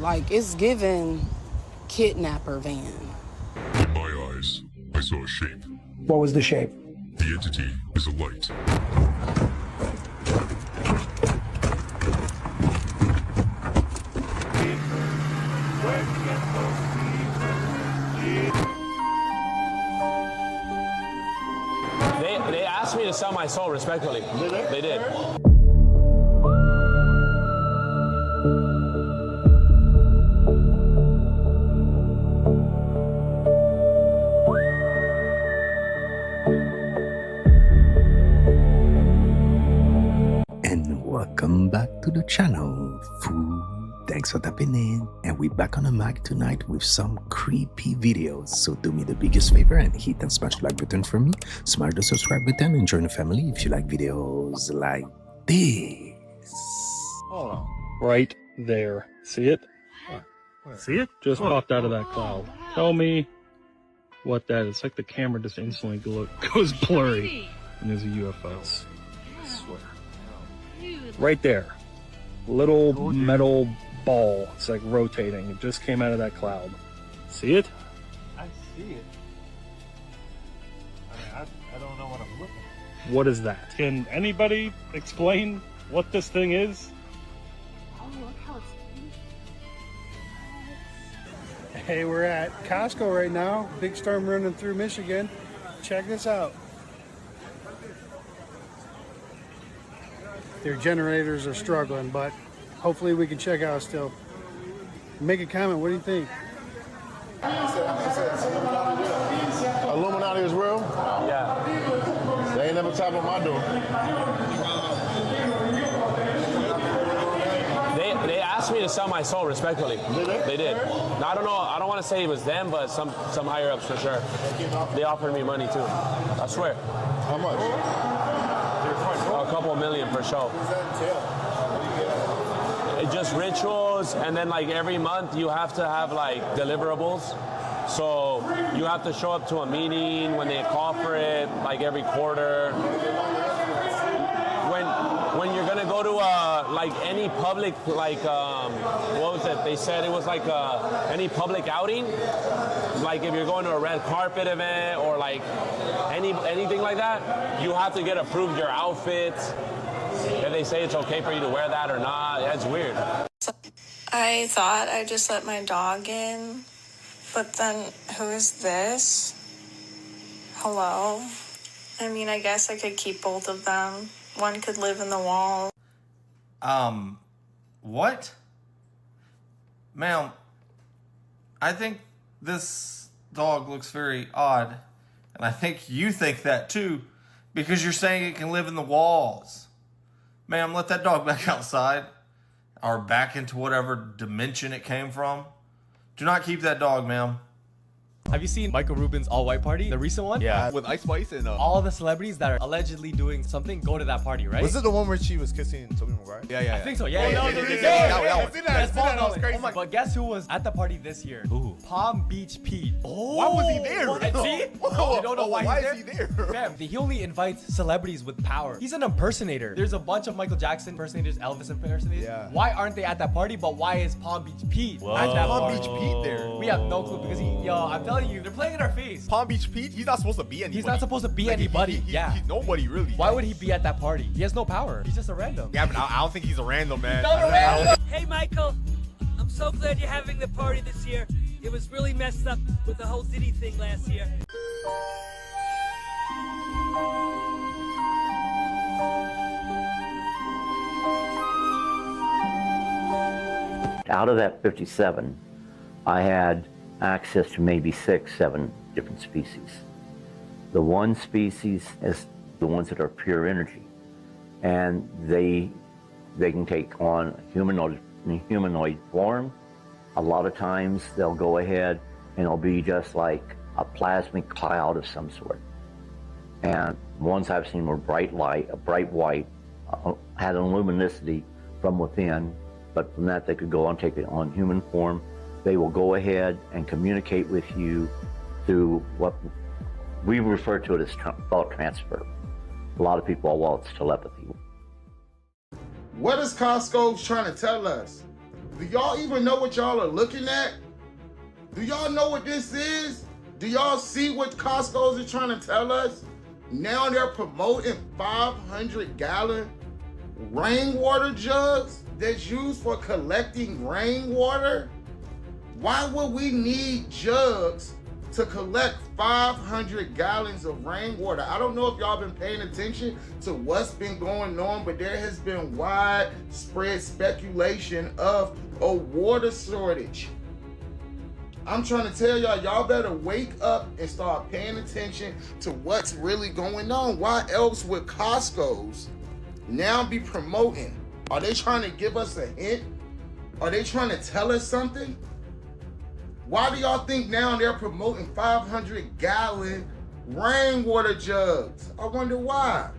Like, it's given kidnapper van. In my eyes, I saw a shape. What was the shape? The entity is a light. They asked me to sell my soul respectfully. Did they? They did. And welcome back to the channel, fool. Thanks for tapping in, and we're back on the mic tonight with some creepy videos. So do me the biggest favor and hit and smash the like button for me, smash the subscribe button, and join the family if you like videos like this. Hold on. Right there. See it? Where? See it? Just popped out of that cloud. Tell me what that is. It's like the camera just instantly goes blurry. And there's a UFO. I swear. Right there. Little metal ball. It's like rotating. It just came out of that cloud. See it? I see it. I mean, I don't know what I'm looking at. What is that? Can anybody explain what this thing is? Oh, look how it's big. Hey, we're at Costco right now. Big storm running through Michigan. Check this out. Their generators are struggling, but hopefully we can check out still. Make a comment. What do you think? Illuminati is real? Yeah. They ain't never tapped on my door. They asked me to sell my soul respectfully. Did they? They did. Now, I don't know. I don't want to say it was them, but some higher ups for sure. They offered me money too. I swear. How much? A couple million for sure. It's just rituals, and then like every month you have to have like deliverables. So you have to show up to a meeting when they call for it, like every quarter. When you're gonna go to like any public, like what was it? They said it was like any public outing. Like if you're going to a red carpet event or like anything like that, you have to get approved your outfit. If they say it's okay for you to wear that or not, that's weird. I thought I just let my dog in, but then who is this? Hello? I mean, I guess I could keep both of them. One could live in the wall. What? Ma'am, I think this dog looks very odd, and I think you think that too, because you're saying it can live in the walls. Ma'am, let that dog back outside, or back into whatever dimension it came from. Do not keep that dog, ma'am. Have you seen Michael Rubin's all-white party, the recent one? Yeah. With Ice Spice and all the celebrities that are allegedly doing something go to that party, right? Was it the one where she was kissing Tobey Maguire? I think so. Yeah. But guess who was at the party this year? Who? Palm Beach Pete. Oh, why was he there? See? You don't know why he's there? Fam, he only invites celebrities with power. He's an impersonator. There's a bunch of Michael Jackson impersonators, Elvis impersonators. Yeah. Why aren't they at that party? But why is Palm Beach Pete at that Palm party? Beach Pete there. We have no clue because I'm telling you, they're playing in our face. Palm Beach Pete? He's not supposed to be anybody. He's not supposed to be anybody. Yeah. He's nobody really. Why would he be at that party? He has no power. He's just a random. Yeah, but I don't think he's a random, man. Not a random. Hey, Michael. I'm so glad you're having the party this year. It was really messed up with the whole Diddy thing last year. Out of that 57, I had access to maybe 6, 7 different species. The one species is the ones that are pure energy, and they can take on humanoid form. A lot of times they'll go ahead and it'll be just like a plasmic cloud of some sort. And ones I've seen were bright light, a bright white, had a luminosity from within, but from that they could go on, take it on human form. They will go ahead and communicate with you through what we refer to it as thought transfer. A lot of people, well, it's telepathy. What is Costco trying to tell us? Do y'all even know what y'all are looking at? Do y'all know what this is? Do y'all see what Costco's are trying to tell us? Now they're promoting 500-gallon rainwater jugs that's used for collecting rainwater. Why would we need jugs to collect 500 gallons of rainwater? I don't know if y'all been paying attention to what's been going on, but there has been widespread speculation of a water shortage. I'm trying to tell y'all, y'all better wake up and start paying attention to what's really going on. Why else would Costco's now be promoting? Are they trying to give us a hint? Are they trying to tell us something? Why do y'all think now they're promoting 500-gallon rainwater jugs? I wonder why.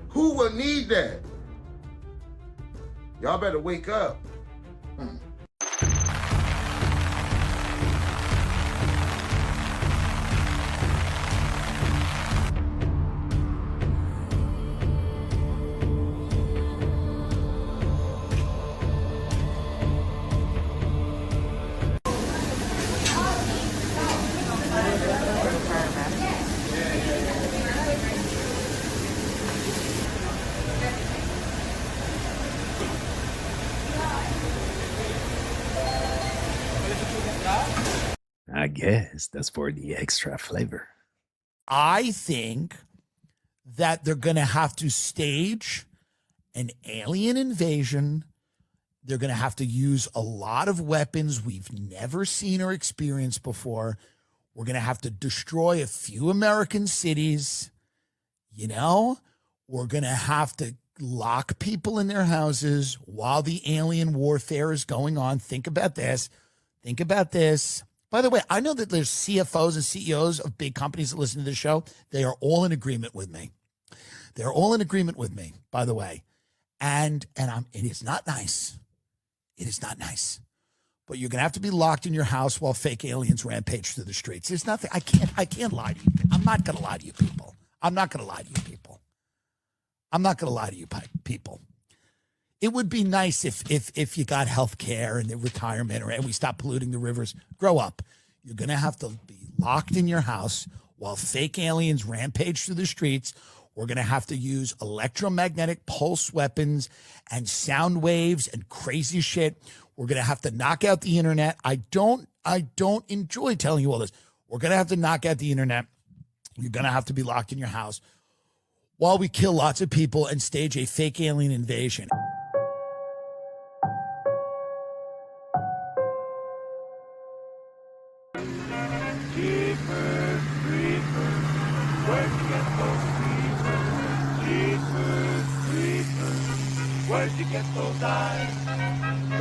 Who would need that? Y'all better wake up. I guess that's for the extra flavor. I think that they're going to have to stage an alien invasion. They're going to have to use a lot of weapons we've never seen or experienced before. We're going to have to destroy a few American cities. You know, we're going to have to lock people in their houses while the alien warfare is going on. Think about this. Think about this. By the way, I know that there's CFOs and CEOs of big companies that listen to this show. They are all in agreement with me. They're all in agreement with me, by the way. And it is not nice. It is not nice. But you're going to have to be locked in your house while fake aliens rampage through the streets. There's nothing. I can't lie to you. I'm not going to lie to you people. I'm not going to lie to you people. I'm not going to lie to you people. It would be nice if you got health care and the retirement and we stop polluting the rivers. Grow up. You're going to have to be locked in your house while fake aliens rampage through the streets. We're going to have to use electromagnetic pulse weapons and sound waves and crazy shit. We're going to have to knock out the internet. I don't enjoy telling you all this. We're going to have to knock out the internet. You're going to have to be locked in your house while we kill lots of people and stage a fake alien invasion. Where'd you get those eyes?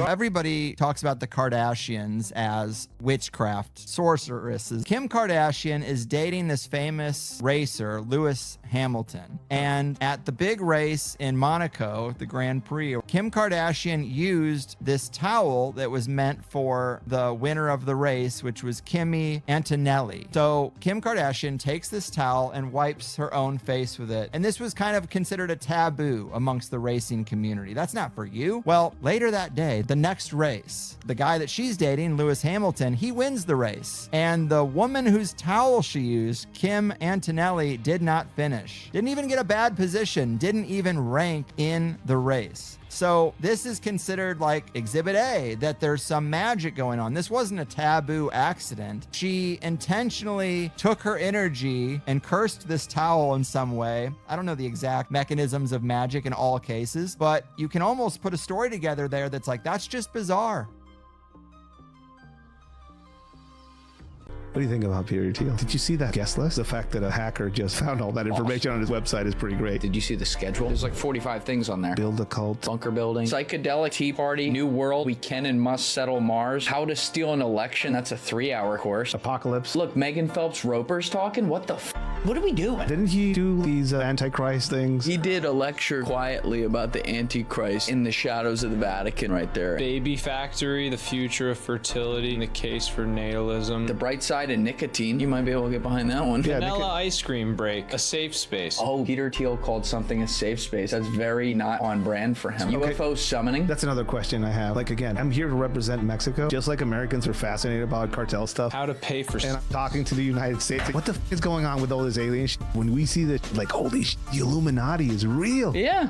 Everybody talks about the Kardashians as witchcraft sorceresses. Kim Kardashian is dating this famous racer, Lewis Hamilton. And at the big race in Monaco, the Grand Prix, Kim Kardashian used this towel that was meant for the winner of the race, which was Kimi Antonelli. So Kim Kardashian takes this towel and wipes her own face with it. And this was kind of considered a taboo amongst the racing community. That's not for you. Well, later that day, the next race, the guy that she's dating, Lewis Hamilton, he wins the race. And the woman whose towel she used, Kim Antonelli, did not finish. Didn't even get a bad position. Didn't even rank in the race. So this is considered like Exhibit A, that there's some magic going on. This wasn't a taboo accident. She intentionally took her energy and cursed this towel in some way. I don't know the exact mechanisms of magic in all cases, but you can almost put a story together there that's like, that's just bizarre. What do you think about Peter Thiel? Did you see that guest list? The fact that a hacker just found all that information on his website is pretty great. Did you see the schedule? There's like 45 things on there. Build a cult. Bunker building. Psychedelic Tea Party. New World. We can and must settle Mars. How to steal an election. That's a 3-hour course. Apocalypse. Look, Megan Phelps Roper's talking. What the f? What are we doing? Didn't he do these Antichrist things? He did a lecture quietly about the Antichrist in the shadows of the Vatican right there. Baby Factory, the future of fertility, the case for natalism. The bright side of nicotine. You might be able to get behind that one. Vanilla ice cream break, a safe space. Oh, Peter Thiel called something a safe space. That's very not on brand for him. Okay. UFO summoning. That's another question I have. Like, again, I'm here to represent Mexico. Just like Americans are fascinated about cartel stuff. How to pay for And I'm talking to the United States. What the is going on with all this alien shit? When we see that, like, holy shit, the Illuminati is real. Yeah.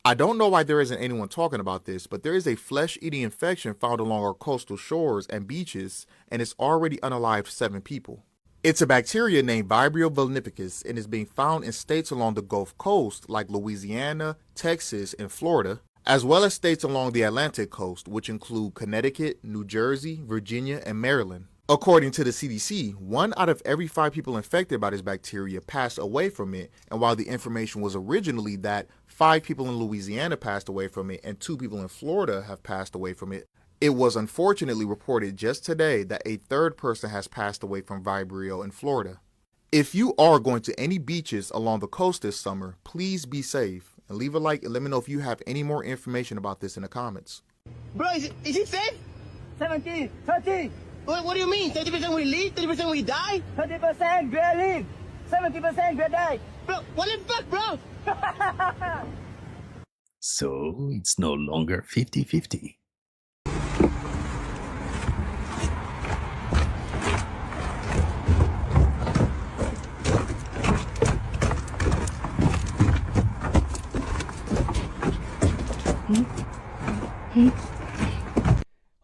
I don't know why there isn't anyone talking about this, but there is a flesh-eating infection found along our coastal shores and beaches, and it's already unalived 7 people. It's a bacteria named Vibrio vulnificus and is being found in states along the Gulf Coast like Louisiana, Texas, and Florida, as well as states along the Atlantic coast, which include Connecticut, New Jersey, Virginia, and Maryland. According to the CDC, 1 out of every 5 people infected by this bacteria passed away from it, and while the information was originally that 5 people in Louisiana passed away from it and 2 people in Florida have passed away from it, it was unfortunately reported just today that a 3rd person has passed away from Vibrio in Florida. If you are going to any beaches along the coast this summer, please be safe, and leave a like and let me know if you have any more information about this in the comments. Bro, is it safe? 70, 30. What do you mean? 30% we live, 30% we die? 30% we live, 70% we die. Bro, what the fuck, bro? So it's no longer 50-50.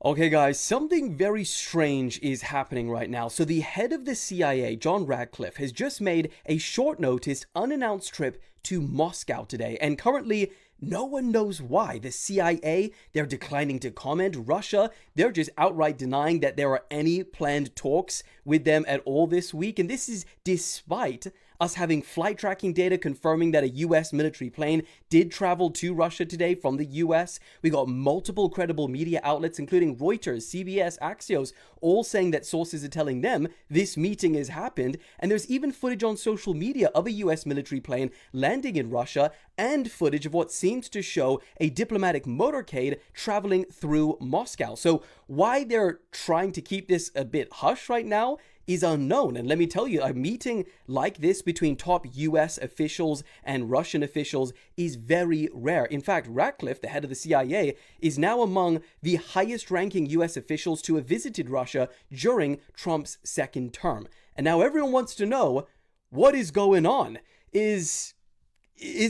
Okay guys, something very strange is happening right now. So the head of the CIA, John Radcliffe, has just made a short notice, unannounced trip to Moscow today. And currently, no one knows why. The CIA, they're declining to comment. Russia, they're just outright denying that there are any planned talks with them at all this week. And this is despite us having flight tracking data confirming that a US military plane did travel to Russia today from the US. We got multiple credible media outlets, including Reuters, CBS, Axios, all saying that sources are telling them this meeting has happened. And there's even footage on social media of a US military plane landing in Russia and footage of what seems to show a diplomatic motorcade traveling through Moscow. So why they're trying to keep this a bit hush right now is unknown. And let me tell you, a meeting like this between top US officials and Russian officials is very rare. In fact, Radcliffe, the head of the CIA, is now among the highest ranking US officials to have visited Russia during Trump's 2nd term. And now everyone wants to know, what is going on? Is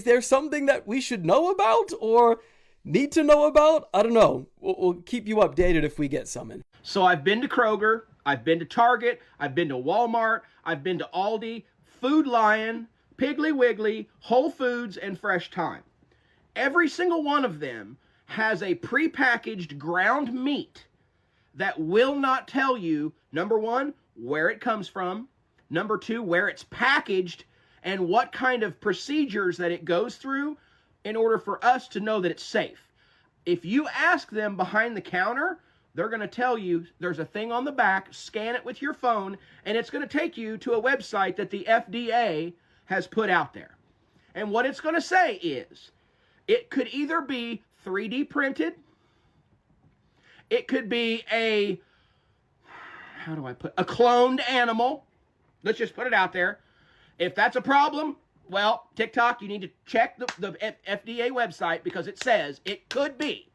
there something that we should know about or need to know about? I don't know. We'll keep you updated if we get summoned. So I've been to Kroger, I've been to Target, I've been to Walmart, I've been to Aldi, Food Lion, Piggly Wiggly, Whole Foods, and Fresh Thyme. Every single one of them has a prepackaged ground meat that will not tell you, number 1, where it comes from, number 2, where it's packaged, and what kind of procedures that it goes through in order for us to know that it's safe. If you ask them behind the counter, they're going to tell you there's a thing on the back, scan it with your phone, and it's going to take you to a website that the FDA has put out there. And what it's going to say is, it could either be 3D printed, it could be a cloned animal Let's just put it out there. If that's a problem, well, TikTok, you need to check the FDA website because it says it could be.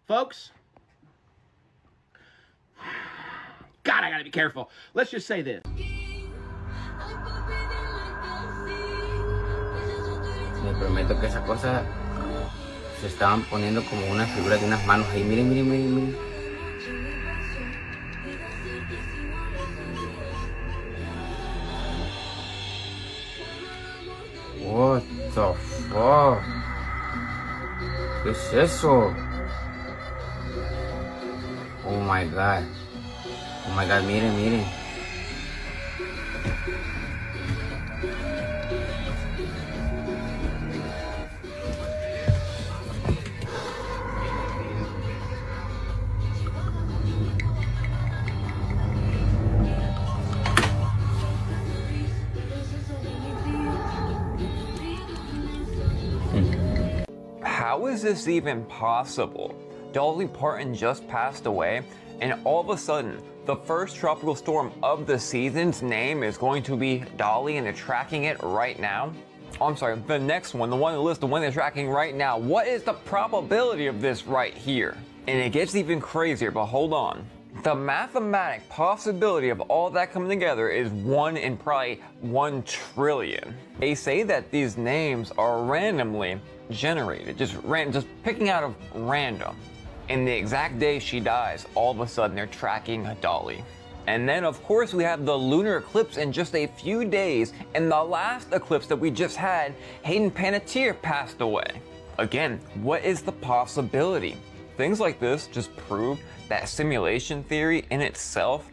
Folks, God, I gotta be careful. Let's just say this. Les prometo que esa cosa se estaban poniendo como una figura de unas manos ahí. Miren, miren, miren, miren. What the fuck? ¿Qué es eso? Oh my god. Oh my god, miren, miren. How is this even possible? Dolly Parton just passed away, and all of a sudden, the first tropical storm of the season's name is going to be Dolly, and they're tracking it right now. Oh, I'm sorry, the next one, the one on the list, the one they're tracking right now. What is the probability of this right here? And it gets even crazier, but hold on. The mathematic possibility of all that coming together is 1 in probably 1 trillion. They say that these names are randomly generated, just picking out of random. And the exact day she dies, all of a sudden they're tracking Dolly. And then of course we have the lunar eclipse in just a few days, and the last eclipse that we just had, Hayden Panettiere passed away. Again, what is the possibility? Things like this just prove that simulation theory in itself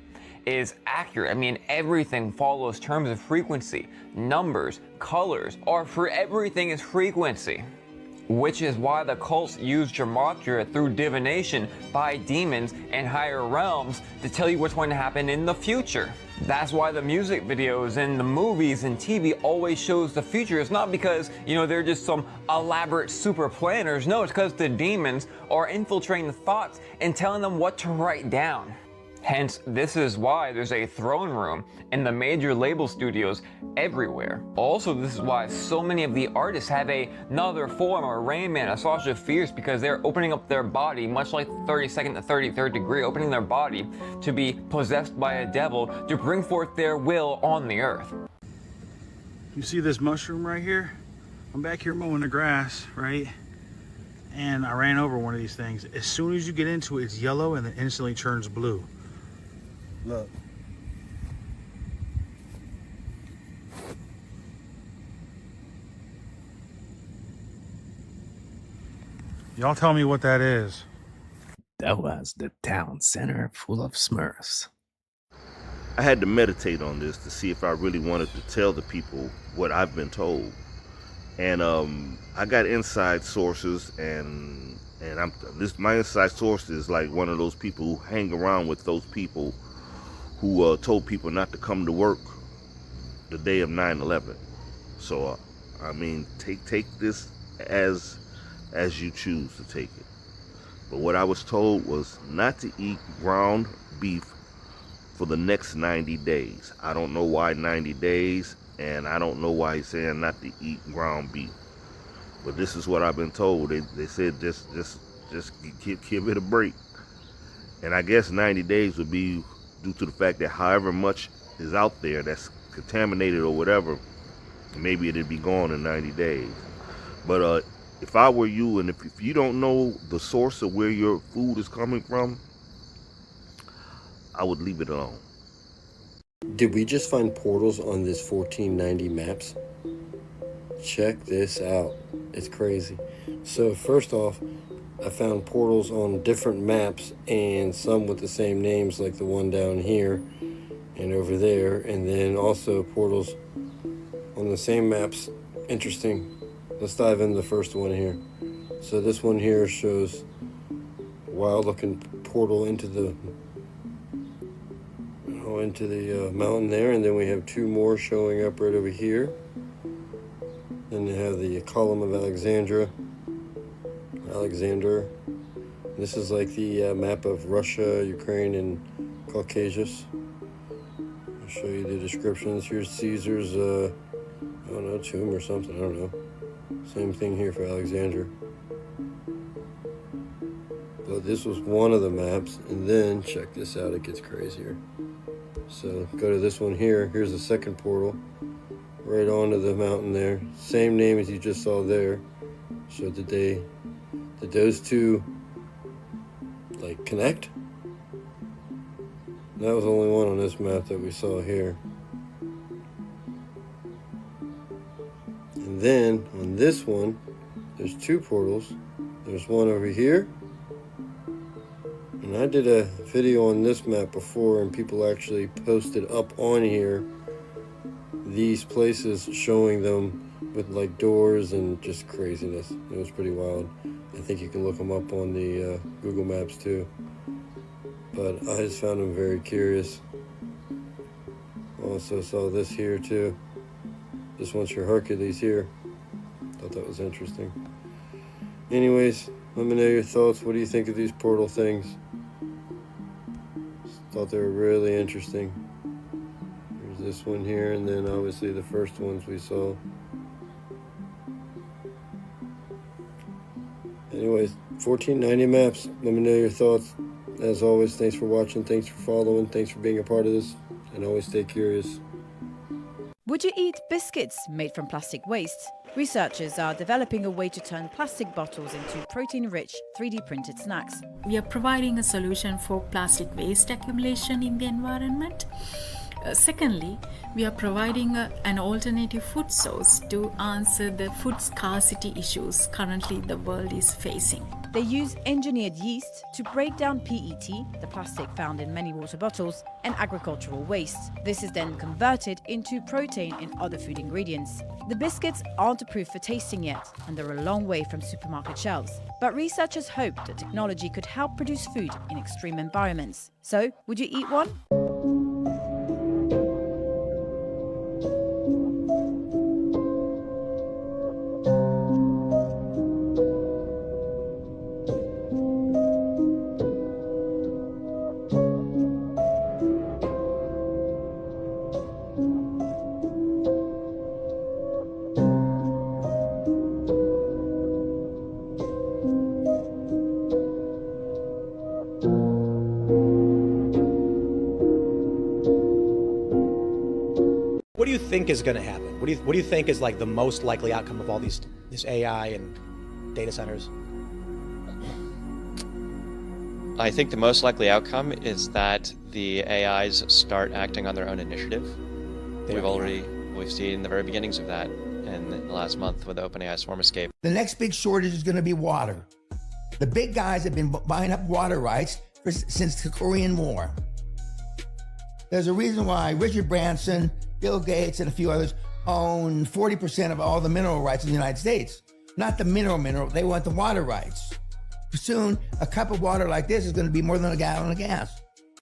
is accurate. I mean, everything follows terms of frequency. Numbers, colors, or for everything is frequency. Which is why the cults use gematria through divination by demons and higher realms to tell you what's going to happen in the future. That's why the music videos and the movies and TV always shows the future. It's not because, you know, they're just some elaborate super planners. No, it's because the demons are infiltrating the thoughts and telling them what to write down. Hence, this is why there's a throne room in the major label studios everywhere. Also, this is why so many of the artists have another form, or Rain Man, a Sasha Fierce, because they're opening up their body, much like 32nd to 33rd degree, opening their body to be possessed by a devil to bring forth their will on the earth. You see this mushroom right here? I'm back here mowing the grass, right? And I ran over one of these things. As soon as you get into it, it's yellow and then instantly turns blue. Look. Y'all tell me what that is. That was the town center full of Smurfs. I had to meditate on this to see if I really wanted to tell the people what I've been told. And I got inside sources, and my inside source is like one of those people who hang around with those people who told people not to come to work the day of 9/11. So I mean, take this as you choose to take it. But what I was told was not to eat ground beef for the next 90 days. I don't know why 90 days, and I don't know why he's saying not to eat ground beef. But this is what I've been told. They said just give it a break. And I guess 90 days would be due to the fact that however much is out there that's contaminated or whatever, maybe it'd be gone in 90 days. But if I were you, and if you don't know the source of where your food is coming from, I would leave it alone. Did we just find portals on this 1490 maps? Check this out. It's crazy. So first off, I found portals on different maps, and some with the same names, like the one down here and over there, and then also portals on the same maps. Interesting. Let's dive into the first one here. So this one here shows a wild looking portal into the mountain there, and then we have two more showing up right over here. Then they have the column of Alexander. This is like the map of Russia, Ukraine, and Caucasus. I'll show you the descriptions. Here's Caesar's, I don't know, tomb or something, I don't know. Same thing here for Alexander. But this was one of the maps, and then check this out, it gets crazier. So go to this one here. Here's the second portal, right onto the mountain there. Same name as you just saw there. So did those two like connect? That was the only one on this map that we saw here. And then on this one, there's two portals. There's one over here. And I did a video on this map before, and people actually posted up on here these places, showing them with like doors and just craziness. It was pretty wild. I think you can look them up on the Google Maps too. But I just found them very curious. Also saw this here too. This one's your Hercules here. Thought that was interesting. Anyways, let me know your thoughts. What do you think of these portal things? Thought they were really interesting. There's this one here, and then obviously the first ones we saw. Anyways, 1490 maps. Let me know your thoughts. As always, thanks for watching, thanks for following, thanks for being a part of this, and always stay curious. Would you eat biscuits made from plastic waste? Researchers are developing a way to turn plastic bottles into protein-rich 3D printed snacks. We are providing a solution for plastic waste accumulation in the environment. Secondly, we are providing an alternative food source to answer the food scarcity issues currently the world is facing. They use engineered yeast to break down PET, the plastic found in many water bottles, and agricultural waste. This is then converted into protein in other food ingredients. The biscuits aren't approved for tasting yet, and they're a long way from supermarket shelves. But researchers hope the technology could help produce food in extreme environments. So, would you eat one? What do you think is going to happen? What do you think is like the most likely outcome of all this AI and data centers? I think the most likely outcome is that the AIs start acting on their own initiative. We've seen the very beginnings of that in the last month with OpenAI Swarm Escape. The next big shortage is going to be water. The big guys have been buying up water rights since the Korean War. There's a reason why Richard Branson, Bill Gates, and a few others own 40% of all the mineral rights in the United States. Not the mineral, they want the water rights. Soon, a cup of water like this is going to be more than a gallon of gas.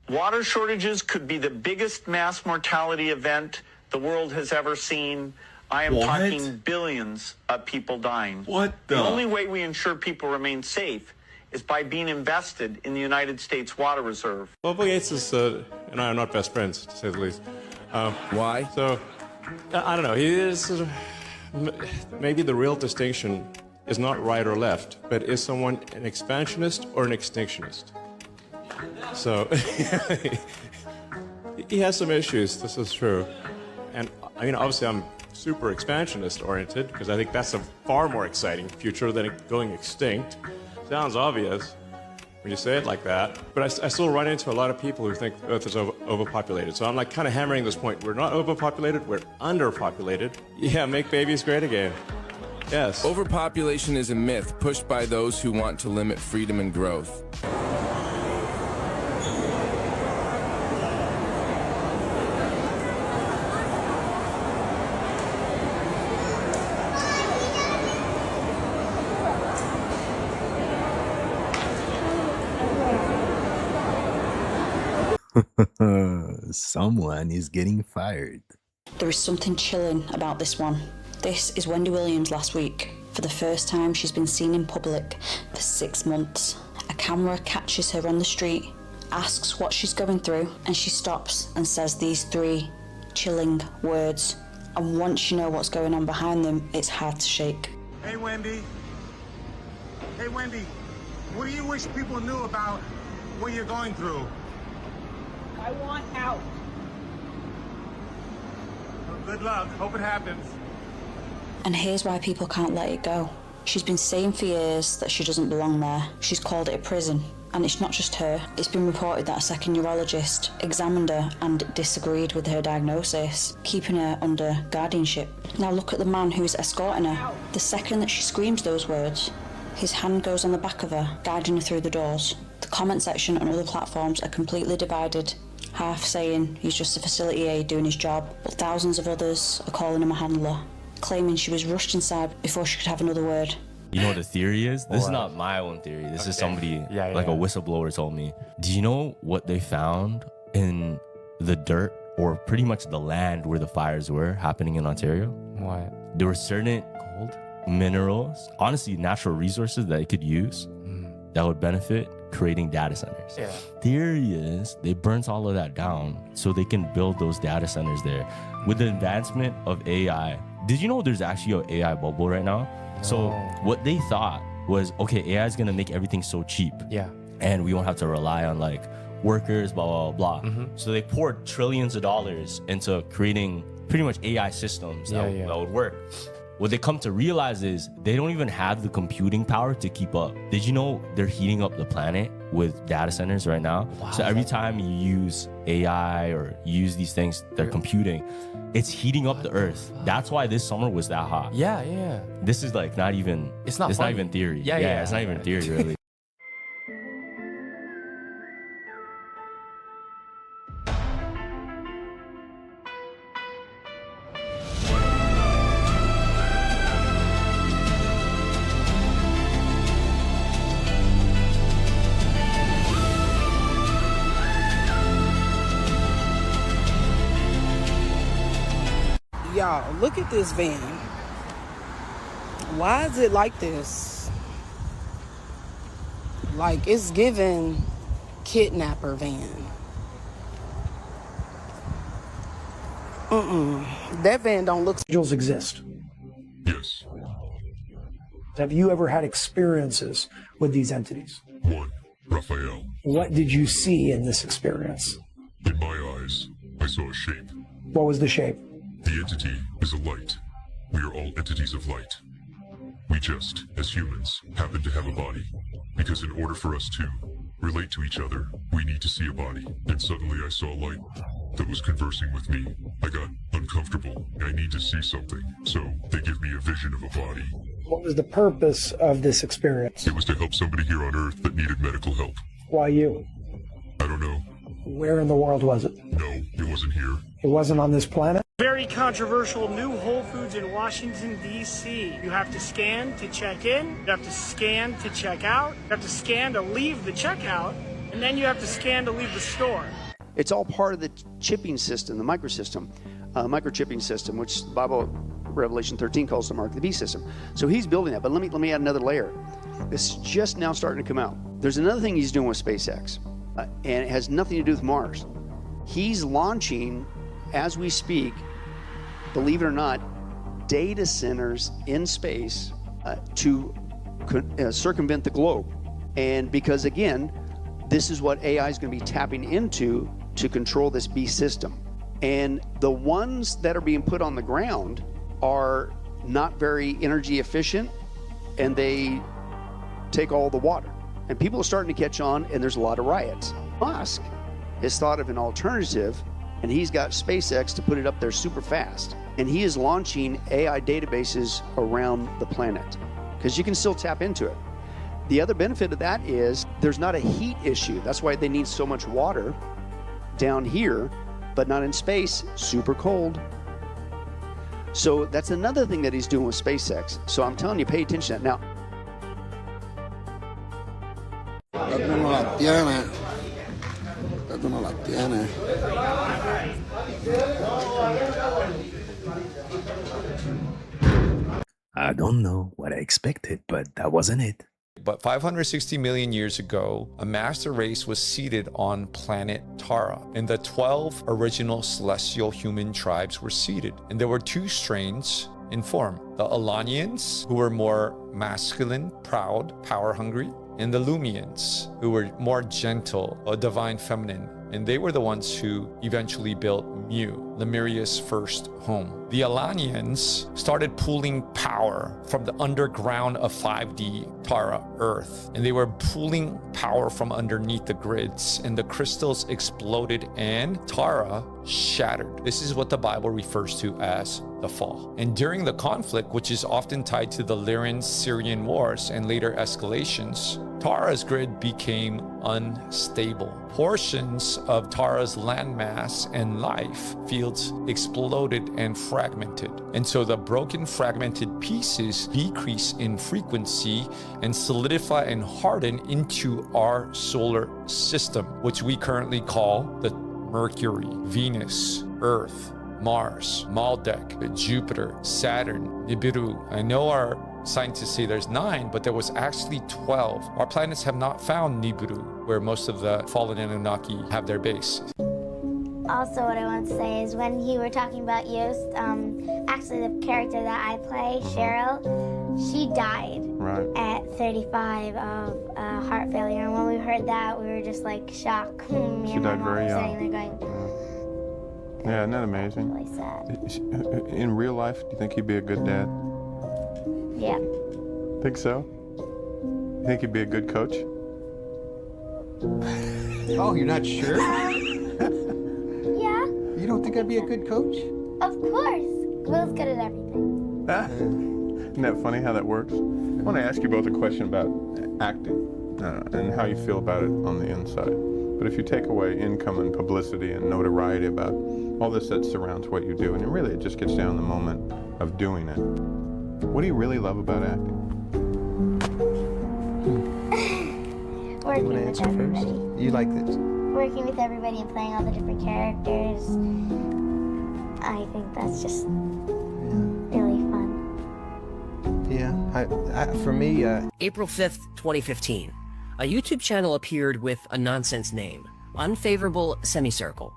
Water shortages could be the biggest mass mortality event the world has ever seen. I am talking billions of people dying. The only way we ensure people remain safe is by being invested in the United States Water Reserve. Well, Bill Gates and I are not best friends, to say the least. Why? So, I don't know. He is maybe the real distinction is not right or left, but is someone an expansionist or an extinctionist? So, he has some issues, this is true. And I mean, obviously I'm super expansionist oriented because I think that's a far more exciting future than going extinct. Sounds obvious when you say it like that, but I still run into a lot of people who think Earth is overpopulated. So I'm like kind of hammering this point. We're not overpopulated, we're underpopulated. Yeah, make babies great again. Yes. Overpopulation is a myth pushed by those who want to limit freedom and growth. Someone is getting fired. There is something chilling about this one. This is Wendy Williams last week. For the first time, she's been seen in public for 6 months. A camera catches her on the street asks what she's going through, and she stops and says these 3 chilling words. And once you know what's going on behind them, it's hard to shake. Hey, Wendy. Hey, Wendy. What do you wish people knew about what you're going through? I want out. Well, good luck. Hope it happens. And here's why people can't let it go. She's been saying for years that she doesn't belong there. She's called it a prison. And it's not just her. It's been reported that a second neurologist examined her and disagreed with her diagnosis, keeping her under guardianship. Now look at the man who's escorting her. The second that she screams those words, his hand goes on the back of her, guiding her through the doors. The comment section on other platforms are completely divided, half saying he's just a facility aide doing his job, but thousands of others are calling him a handler, claiming she was rushed inside before she could have another word. You know what the theory is? This is not my own theory. This is somebody, like a whistleblower told me. Do you know what they found in the dirt, or pretty much the land where the fires were happening in Ontario? What? There were certain gold, minerals, honestly, natural resources that they could use that would benefit creating data centers. Yeah. Theory is they burnt all of that down so they can build those data centers there. With the advancement of AI, did you know there's actually an AI bubble right now? So what they thought was, okay, AI is gonna make everything so cheap. Yeah. And we won't have to rely on like workers, blah, blah, blah. So they poured trillions of dollars into creating pretty much AI systems that would work. What they come to realize is they don't even have the computing power to keep up. Did you know they're heating up the planet with data centers right now? Wow, so every time you use AI or use these things, they're computing, it's heating up the earth. That's why this summer was that hot. Yeah. This is like not even, it's not even theory. Yeah. It's not even theory really. Y'all, look at this van. Why is it like this? Like, it's given kidnapper van. That van don't look... Angels exist. Yes. Have you ever had experiences with these entities? One, Raphael. What did you see in this experience? In my eyes, I saw a shape. What was the shape? The entity is a light. We are all entities of light. We just, as humans, happen to have a body. Because in order for us to relate to each other, we need to see a body. And suddenly I saw a light that was conversing with me. I got uncomfortable. I need to see something. So they give me a vision of a body. What was the purpose of this experience? It was to help somebody here on Earth that needed medical help. Why you? I don't know. Where in the world was it? No, it wasn't here. It wasn't on this planet? Very controversial new Whole Foods in Washington, D.C. You have to scan to check in, you have to scan to check out, you have to scan to leave the checkout, and then you have to scan to leave the store. It's all part of the chipping system, the microchipping system, which the Bible, Revelation 13, calls the mark of the beast system. So he's building that, but let me add another layer. It's just now starting to come out. There's another thing he's doing with SpaceX, and it has nothing to do with Mars. He's launching, as we speak, believe it or not, data centers in space to circumvent the globe. And because, again, this is what AI is going to be tapping into to control this beast system. And the ones that are being put on the ground are not very energy efficient, and they take all the water. And people are starting to catch on, and there's a lot of riots. Musk has thought of an alternative, and he's got SpaceX to put it up there super fast. And he is launching AI databases around the planet because you can still tap into it. The other benefit of that is there's not a heat issue. That's why they need so much water down here, but not in space, super cold. So that's another thing that he's doing with SpaceX. So I'm telling you, pay attention to that. Now, I don't know what I expected, but that wasn't it. But 560 million years ago, a master race was seated on planet Tara, and the 12 original celestial human tribes were seated. And there were two strains in form: the Alanians, who were more masculine, proud, power-hungry, and the Lumians, who were more gentle, a divine feminine. And they were the ones who eventually built Mu, Lemuria's first home. The Alanians started pulling power from the underground of 5D Tara, Earth. And they were pulling power from underneath the grids, and the crystals exploded and Tara shattered. This is what the Bible refers to as the fall. And during the conflict, which is often tied to the Lyrian-Syrian wars and later escalations, Tara's grid became unstable. Portions of Tara's landmass and life fields exploded and fragmented. And so the broken, fragmented pieces decrease in frequency and solidify and harden into our solar system, which we currently call the Mercury, Venus, Earth, Mars, Maldek, Jupiter, Saturn, Nibiru. I know our scientists say there's 9, but there was actually 12. Our planets have not found Nibiru, where most of the fallen Anunnaki have their base. Also, what I want to say is when you were talking about Yost, actually the character that I play, Cheryl, she died at 35 of heart failure. And when we heard that, we were just like shocked. Me and my mom were sitting there going, yeah, isn't that amazing? really sad. In real life, do you think he'd be a good dad? Yeah. Think so? You think he'd be a good coach? Oh, you're not sure? Yeah, You don't think I'd be a good coach? of course. Will's good at everything. Isn't that funny how that works? I want to ask you both a question about acting and how you feel about it on the inside. But if you take away income and publicity and notoriety about all this that surrounds what you do, and it just gets down to the moment of doing it, what do you really love about acting? Working with everybody. You like this? Working with everybody and playing all the different characters. I think that's just really fun. Yeah, for me, April 5th, 2015. A YouTube channel appeared with a nonsense name, Unfavorable Semicircle.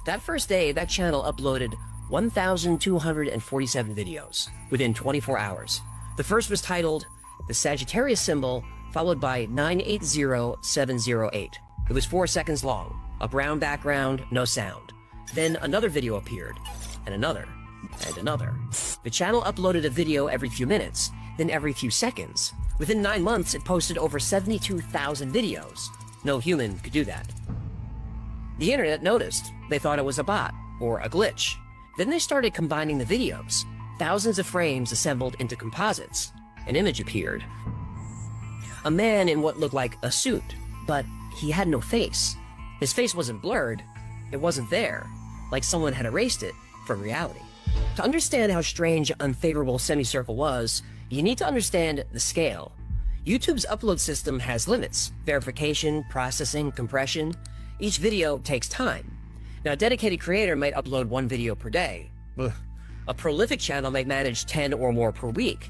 That first day, that channel uploaded 1,247 videos within 24 hours. The first was titled The Sagittarius Symbol, followed by 980708. It was 4 seconds long, a brown background, no sound. Then another video appeared, and another, and another. The channel uploaded a video every few minutes, then every few seconds. Within 9 months, it posted over 72,000 videos. No human could do that. The internet noticed. They thought it was a bot, or a glitch. Then they started combining the videos. Thousands of frames assembled into composites. An image appeared. A man in what looked like a suit, but he had no face. His face wasn't blurred. It wasn't there, like someone had erased it from reality. To understand how strange Unfavorable Semicircle was, you need to understand the scale. YouTube's upload system has limits: verification, processing, compression. Each video takes time. Now, a dedicated creator might upload 1 video per day. A prolific channel might manage 10 or more per week.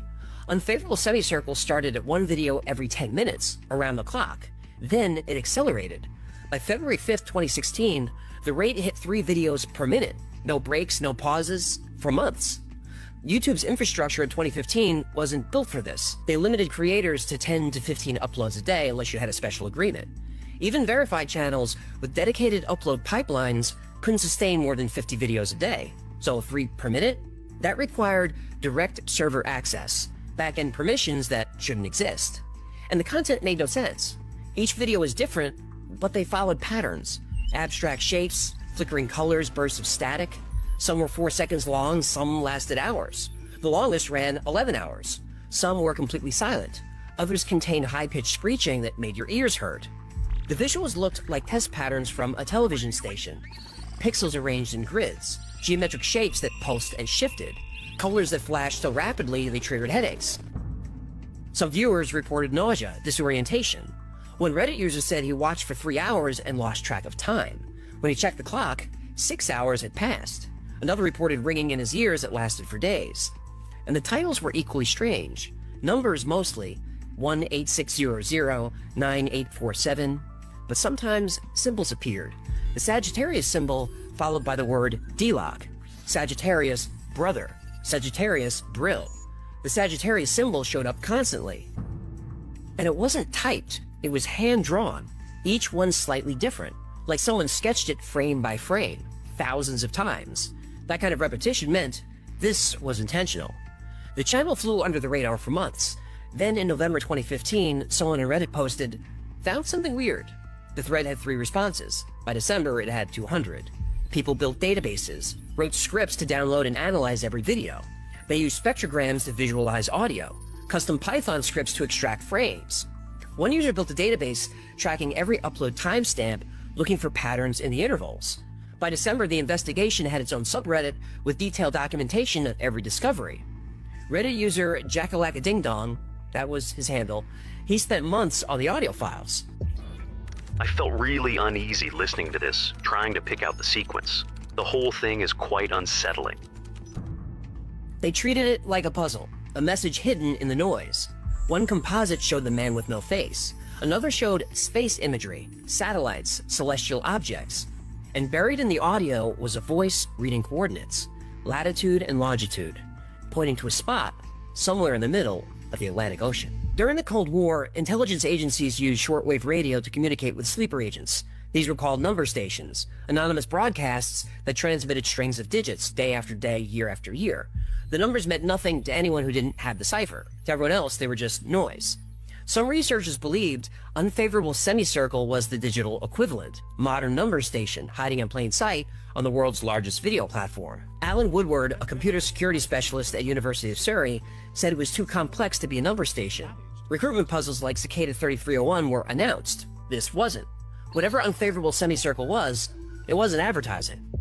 Unfavorable Semicircle started at 1 video every 10 minutes, around the clock. Then it accelerated. By February 5th, 2016, the rate hit 3 videos per minute. No breaks, no pauses, for months. YouTube's infrastructure in 2015 wasn't built for this. They limited creators to 10 to 15 uploads a day unless you had a special agreement. Even verified channels with dedicated upload pipelines couldn't sustain more than 50 videos a day. So 3 per minute? That required direct server access, back-end permissions that shouldn't exist. And the content made no sense. Each video was different, but they followed patterns. Abstract shapes, flickering colors, bursts of static. Some were 4 seconds long, some lasted hours. The longest ran 11 hours. Some were completely silent. Others contained high-pitched screeching that made your ears hurt. The visuals looked like test patterns from a television station. Pixels arranged in grids, geometric shapes that pulsed and shifted, colors that flashed so rapidly they triggered headaches. Some viewers reported nausea, disorientation. One Reddit user said he watched for 3 hours and lost track of time. When he checked the clock, 6 hours had passed. Another reported ringing in his ears that lasted for days. And the titles were equally strange. Numbers mostly, 1-8600-9847, but sometimes symbols appeared. The Sagittarius symbol followed by the word D-Lock, Sagittarius brother, Sagittarius brill. The Sagittarius symbol showed up constantly. And it wasn't typed, it was hand-drawn, each one slightly different, like someone sketched it frame by frame, thousands of times. That kind of repetition meant this was intentional. The channel flew under the radar for months. Then in November 2015, someone on Reddit posted, "Found something weird." The thread had 3 responses. By December, it had 200. People built databases, wrote scripts to download and analyze every video. They used spectrograms to visualize audio, custom Python scripts to extract frames. One user built a database tracking every upload timestamp, looking for patterns in the intervals. By December, the investigation had its own subreddit with detailed documentation of every discovery. Reddit user Jackalacadingdong, that was his handle, he spent months on the audio files. I felt really uneasy listening to this, trying to pick out the sequence. The whole thing is quite unsettling. They treated it like a puzzle, a message hidden in the noise. One composite showed the man with no face. Another showed space imagery, satellites, celestial objects. And buried in the audio was a voice reading coordinates, latitude and longitude, pointing to a spot somewhere in the middle of the Atlantic Ocean. During the Cold War, intelligence agencies used shortwave radio to communicate with sleeper agents. These were called number stations, anonymous broadcasts that transmitted strings of digits day after day, year after year. The numbers meant nothing to anyone who didn't have the cipher. To everyone else, they were just noise. Some researchers believed Unfavorable Semicircle was the digital equivalent, modern number station hiding in plain sight on the world's largest video platform. Alan Woodward, a computer security specialist at University of Surrey, said it was too complex to be a number station. Recruitment puzzles like Cicada 3301 were announced. This wasn't. Whatever Unfavorable Semicircle was, it wasn't advertising.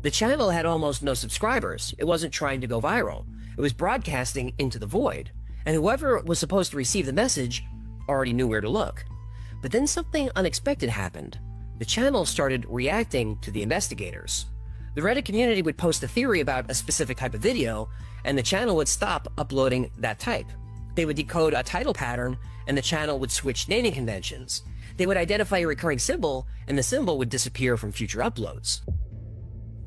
The channel had almost no subscribers. It wasn't trying to go viral. It was broadcasting into the void. And whoever was supposed to receive the message already knew where to look. But then something unexpected happened. The channel started reacting to the investigators. The Reddit community would post a theory about a specific type of video, and the channel would stop uploading that type. They would decode a title pattern, and the channel would switch naming conventions. They would identify a recurring symbol, and the symbol would disappear from future uploads.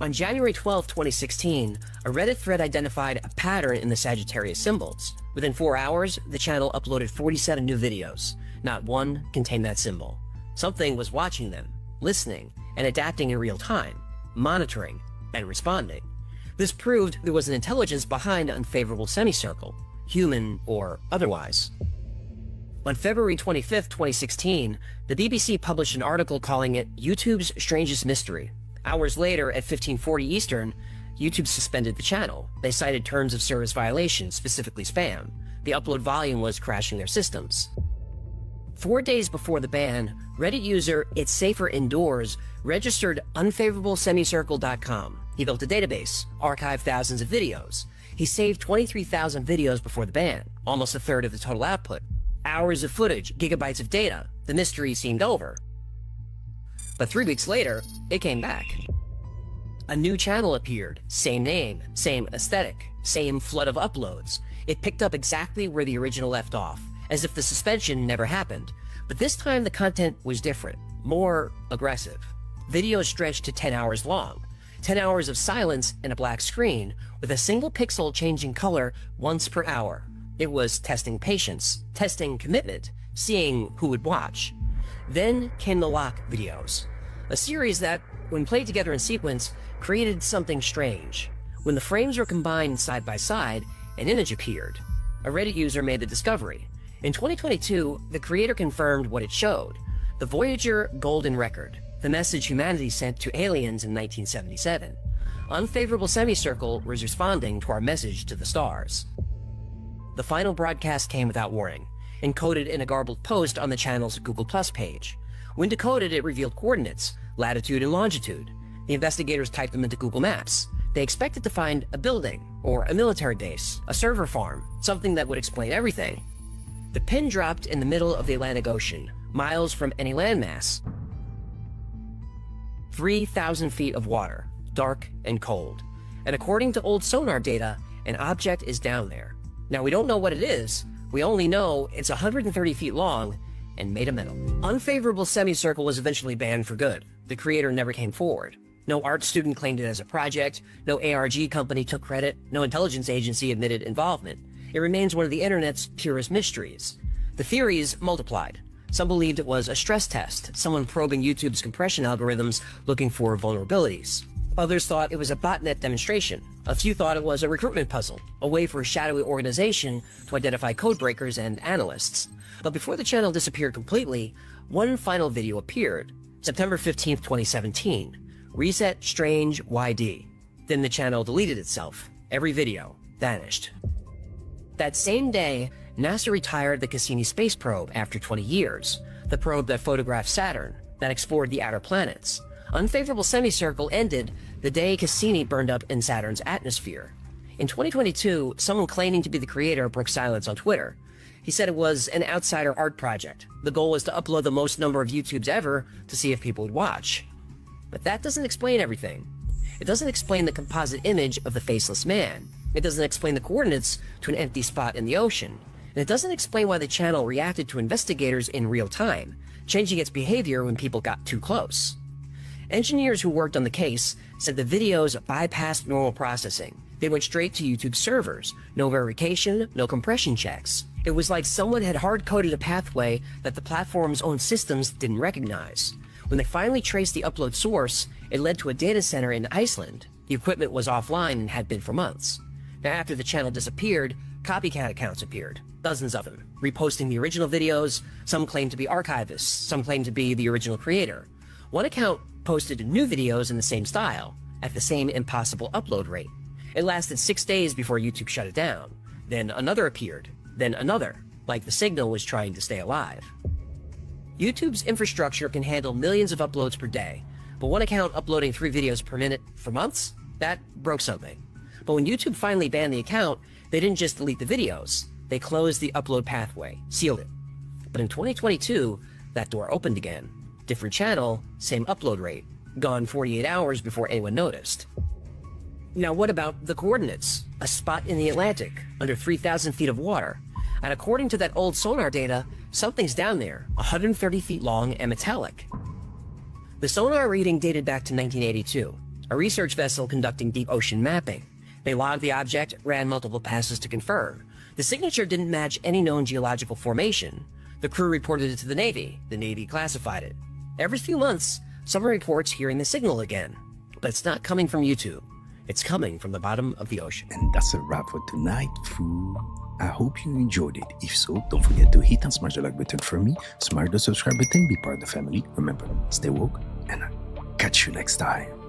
On January 12, 2016, a Reddit thread identified a pattern in the Sagittarius symbols. Within 4 hours, the channel uploaded 47 new videos. Not one contained that symbol. Something was watching them, listening, and adapting in real time, monitoring, and responding. This proved there was an intelligence behind Unfavorable Semicircle, human or otherwise. On February 25, 2016, the BBC published an article calling it YouTube's Strangest Mystery. Hours later, at 1540 Eastern, YouTube suspended the channel. They cited terms of service violations, specifically spam. The upload volume was crashing their systems. 4 days before the ban, Reddit user It's Safer Indoors registered unfavorablesemicircle.com. He built a database, archived thousands of videos. He saved 23,000 videos before the ban, almost a third of the total output. Hours of footage, gigabytes of data. The mystery seemed over. But 3 weeks later, it came back. A new channel appeared, same name, same aesthetic, same flood of uploads. It picked up exactly where the original left off, as if the suspension never happened. But this time the content was different, more aggressive. Videos stretched to 10 hours long. 10 hours of silence and a black screen, with a single pixel changing color once per hour. It was testing patience, testing commitment, seeing who would watch. Then came the lock videos, a series that, when played together in sequence, created something strange. When the frames were combined side by side, an image appeared. A Reddit user made the discovery. In 2022, the creator confirmed what it showed: the Voyager Golden Record, the message humanity sent to aliens in 1977. Unfavorable Semicircle was responding to our message to the stars. The final broadcast came without warning, encoded in a garbled post on the channel's Google Plus page. When decoded, it revealed coordinates, latitude and longitude. The investigators typed them into Google Maps. They expected to find a building, or a military base, a server farm, something that would explain everything. The pin dropped in the middle of the Atlantic Ocean, miles from any landmass. 3,000 feet of water, dark and cold. And according to old sonar data, an object is down there. Now, we don't know what it is, We only know it's 130 feet long and made of metal. Unfavorable Semicircle was eventually banned for good. The creator never came forward. No art student claimed it as a project, no ARG company took credit, no intelligence agency admitted involvement. It remains one of the internet's purest mysteries. The theories multiplied. Some believed it was a stress test, someone probing YouTube's compression algorithms looking for vulnerabilities. Others thought it was a botnet demonstration. A few thought it was a recruitment puzzle, a way for a shadowy organization to identify code breakers and analysts. But before the channel disappeared completely, one final video appeared, September 15th, 2017. Reset Strange YD. Then the channel deleted itself. Every video vanished. That same day, NASA retired the Cassini space probe after 20 years, the probe that photographed Saturn, that explored the outer planets. Unfavorable Semicircle ended the day Cassini burned up in Saturn's atmosphere. In 2022, someone claiming to be the creator broke silence on Twitter. He said it was an outsider art project. The goal was to upload the most number of YouTubes ever to see if people would watch. But that doesn't explain everything. It doesn't explain the composite image of the faceless man. It doesn't explain the coordinates to an empty spot in the ocean. And it doesn't explain why the channel reacted to investigators in real time, changing its behavior when people got too close. Engineers who worked on the case said the videos bypassed normal processing. They went straight to YouTube servers. No verification, no compression checks. It was like someone had hard-coded a pathway that the platform's own systems didn't recognize. When they finally traced the upload source, it led to a data center in Iceland. The equipment was offline and had been for months. Now, after the channel disappeared, copycat accounts appeared. Dozens of them, reposting the original videos. Some claimed to be archivists. Some claimed to be the original creator. One account posted new videos in the same style, at the same impossible upload rate. It lasted 6 days before YouTube shut it down. Then another appeared. Then another, like the signal was trying to stay alive. YouTube's infrastructure can handle millions of uploads per day, but one account uploading 3 videos per minute for months? That broke something. But when YouTube finally banned the account, they didn't just delete the videos. They closed the upload pathway, sealed it. But in 2022, that door opened again. Different channel, same upload rate. Gone 48 hours before anyone noticed. Now what about the coordinates? A spot in the Atlantic, under 3,000 feet of water. And according to that old sonar data, something's down there, 130 feet long and metallic. The sonar reading dated back to 1982, a research vessel conducting deep ocean mapping. They logged the object, ran multiple passes to confirm. The signature didn't match any known geological formation. The crew reported it to the Navy. The Navy classified it. Every few months, someone reports hearing the signal again. But it's not coming from YouTube. It's coming from the bottom of the ocean. And that's a wrap for tonight, food. I hope you enjoyed it. If so, don't forget to hit and smash the like button for me, smash the subscribe button, be part of the family. Remember, stay woke, and I'll catch you next time.